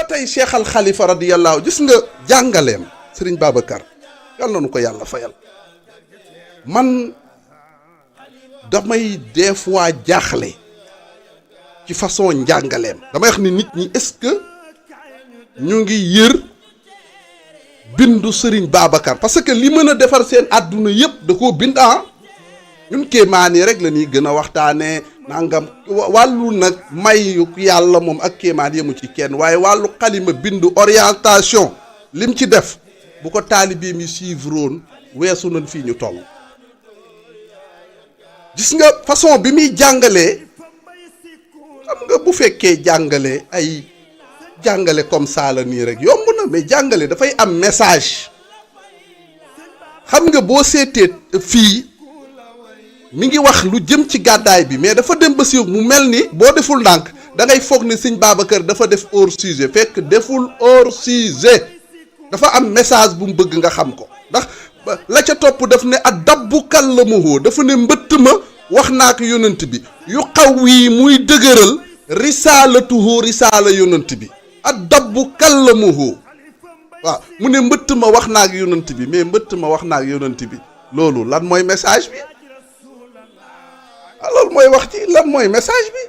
tey Cheikh Al Khalifa radiyallahu gis nga jàngaleem Serigne Babacar yal na nu ko yàlla fayal man damay des fois jaaxle ci façon njàngaleem damay wax ni nit ñi est-ce que ñu ngi yër bindu Serigne Babacar parce que li mën a defar seen àdduna yëpp da koo bind ñun kéemaan yi rek la ñuy gën a waxtaanee nangam wàllu nag mayu yàlla moom ak kéemaan yemu ci kenn waaye wàllu xalima bindu orientation lim ci def bu ko taalibe mi suivre woon weesu nañ fii ñu toll. gis nga façon bi muy jàngalee xam nga bu fekkee jàngale comme ça la nii rek yomb na mais jàngale dafay am message xam nga boo seetee fii mi ngi wax lu jëm ci gàddaay bi mais dafa dem ba si mu mel ni boo deful ndànk da ngay foog ni sëñ Babacar dafa def hors sujet fekk deful hors sujet dafa am message bu mu bëgg nga xam ko ndax la ca topp daf ne ak dabbu kallamuhu dafa ne mbëtt ma wax naa ko yonent bi yu xaw yi muy dëgëral risaalatuhu risaala yonent bi ak dabbu kallamuhu waaw mu ne mbëtt ma wax naa ak yonent bi mais mbëtt ma wax naa ak yonent bi loolu lan mooy message bi loolu mooy wax ci lan mooy message bi